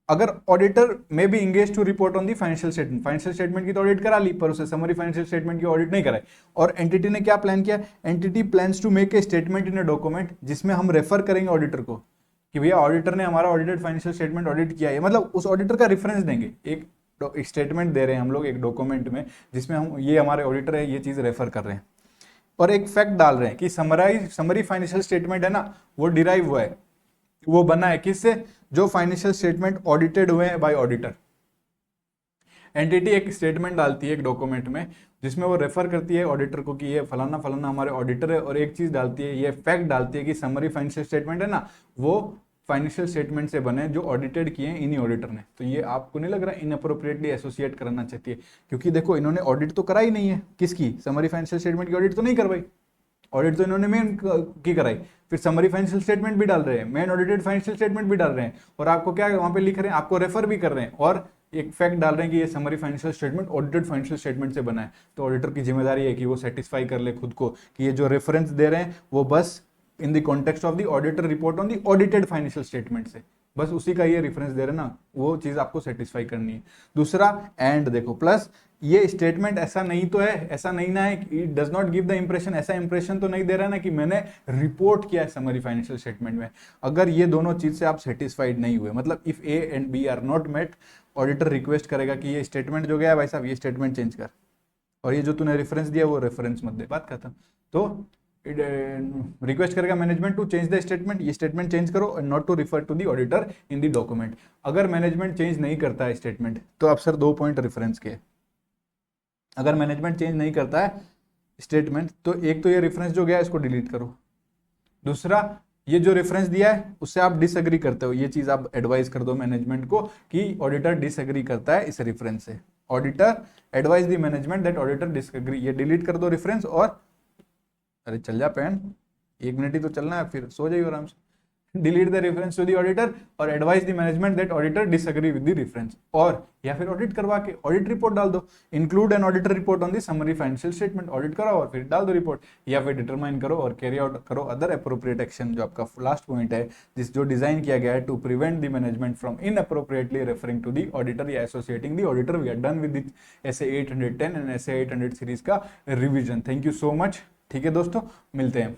अगर ऑडिटर में भी engage to report on the financial statement, financial statement की तो ऑडिट करा ली पर उसे समरी फाइनेंशियल स्टेटमेंट की ऑडिट नहीं कराई, और एंटिटी ने क्या प्लान किया, entity plans to make a statement in a document, जिसमें हम रेफर करेंगे ऑडिटर को कि भैया ऑडिटर ने हमारा ऑडिटेड फाइनेंशियल स्टेटमेंट ऑडिट किया है, मतलब उस ऑडिटर का रेफरेंस देंगे, एक स्टेटमेंट दे रहे हैं हम लोग एक डॉक्यूमेंट में जिसमें हम ये हमारे ऑडिटर है ये चीज रेफर कर रहे हैं, और एक फैक्ट डाल रहे हैं कि समरी फाइनेंशियल स्टेटमेंट है ना वो डिराइव हुआ है, वो बना है किससे, जो फाइनेंशियल स्टेटमेंट ऑडिटेड हुए हैं बाय ऑडिटर। एंटिटी एक स्टेटमेंट डालती है एक डॉक्यूमेंट में जिसमें वो रेफर करती है ऑडिटर को कि ये फलाना फलाना हमारे ऑडिटर है, और एक चीज डालती है, ये फैक्ट डालती है कि समरी फाइनेंशियल स्टेटमेंट है ना वो फाइनेंशियल स्टेटमेंट से बने जो ऑडिटेड किए हैं इन्हीं ऑडिटर ने। तो ये आपको नहीं लग रहा इनअप्रोप्रिएटली एसोसिएट करना चाहती है, क्योंकि देखो इन्होंने ऑडिट तो कराई नहीं है, किसकी, समरी फाइनेंशियल स्टेटमेंट की ऑडिट तो नहीं करवाई, ऑडिट तो इन्होंने मेन की कराई, फिर समरी फाइनेंशियल स्टेटमेंट भी डाल रहे हैं, मेन ऑडिटेड फाइनेंशियल स्टेटमेंट भी डाल रहे हैं, और आपको क्या वहां पे लिख रहे हैं, आपको रेफर भी कर रहे हैं, और एक फैक्ट डाल रहे हैं कि ये summary financial statement audited financial statement से बना है। तो ऑडिटर की जिम्मेदारी है कि वो सेटिस्फाई कर ले खुद को कि ये जो रेफरेंस दे रहे हैं वो बस in the context of the auditor report on the audited financial statement से, बस उसी का ये रेफरेंस दे रहे हैं ना, वो चीज आपको सेटिस्फाई करनी है। दूसरा एंड देखो, प्लस ये स्टेटमेंट ऐसा नहीं तो है, ऐसा नहीं ना है, it does not give the impression, ऐसा इंप्रेशन तो नहीं दे रहा ना कि मैंने रिपोर्ट किया है समरी फाइनेंशियल स्टेटमेंट में। अगर ये दोनों चीज से आप सेटिस्फाइड नहीं हुए, मतलब if A and B are not met, auditor request करेगा कि ये स्टेटमेंट जो गया भाई साहब ये स्टेटमेंट चेंज कर, और ये जो तूने रेफरेंस दिया वो रेफरेंस मत दे, बात खत्म। तो रिक्वेस्ट करेगा management to change the statement, ये स्टेटमेंट चेंज करो and not to refer to the auditor in the document. अगर मैनेजमेंट चेंज नहीं करता है स्टेटमेंट, तो आप सर 2 पॉइंट रेफरेंस के, अगर मैनेजमेंट चेंज नहीं करता है स्टेटमेंट, तो एक तो ये रेफरेंस जो गया इसको डिलीट करो, दूसरा ये जो रेफरेंस दिया है उससे आप डिसएग्री करते हो, ये चीज आप एडवाइस कर दो मैनेजमेंट को कि ऑडिटर डिसएग्री करता है इस रेफरेंस से। Auditor advice the management that auditor disagree, ये डिलीट कर दो रेफरेंस। और अरे चल जा पैन, 1 मिनट ही तो चलना है, फिर सो जाइए आराम से। Delete the reference to the auditor और advise the management that auditor disagree with the reference, और या फिर ऑडिट करवा के ऑडिट रिपोर्ट डाल दो, include an auditor report on the summary financial statement, audit करो और फिर डाल दो रिपोर्ट, या फिर डिटरमाइन करो और कैरी आउट करो अदर अप्रोप्रिएट एक्शन, जो आपका लास्ट पॉइंट है जिस जो डिजाइन किया गया है to prevent the management from inappropriately referring to the auditor या associating the auditor. We are done with SA 810 and SA 800 series का revision. Thank you so much. ठीक है दोस्तों, मिलते हैं।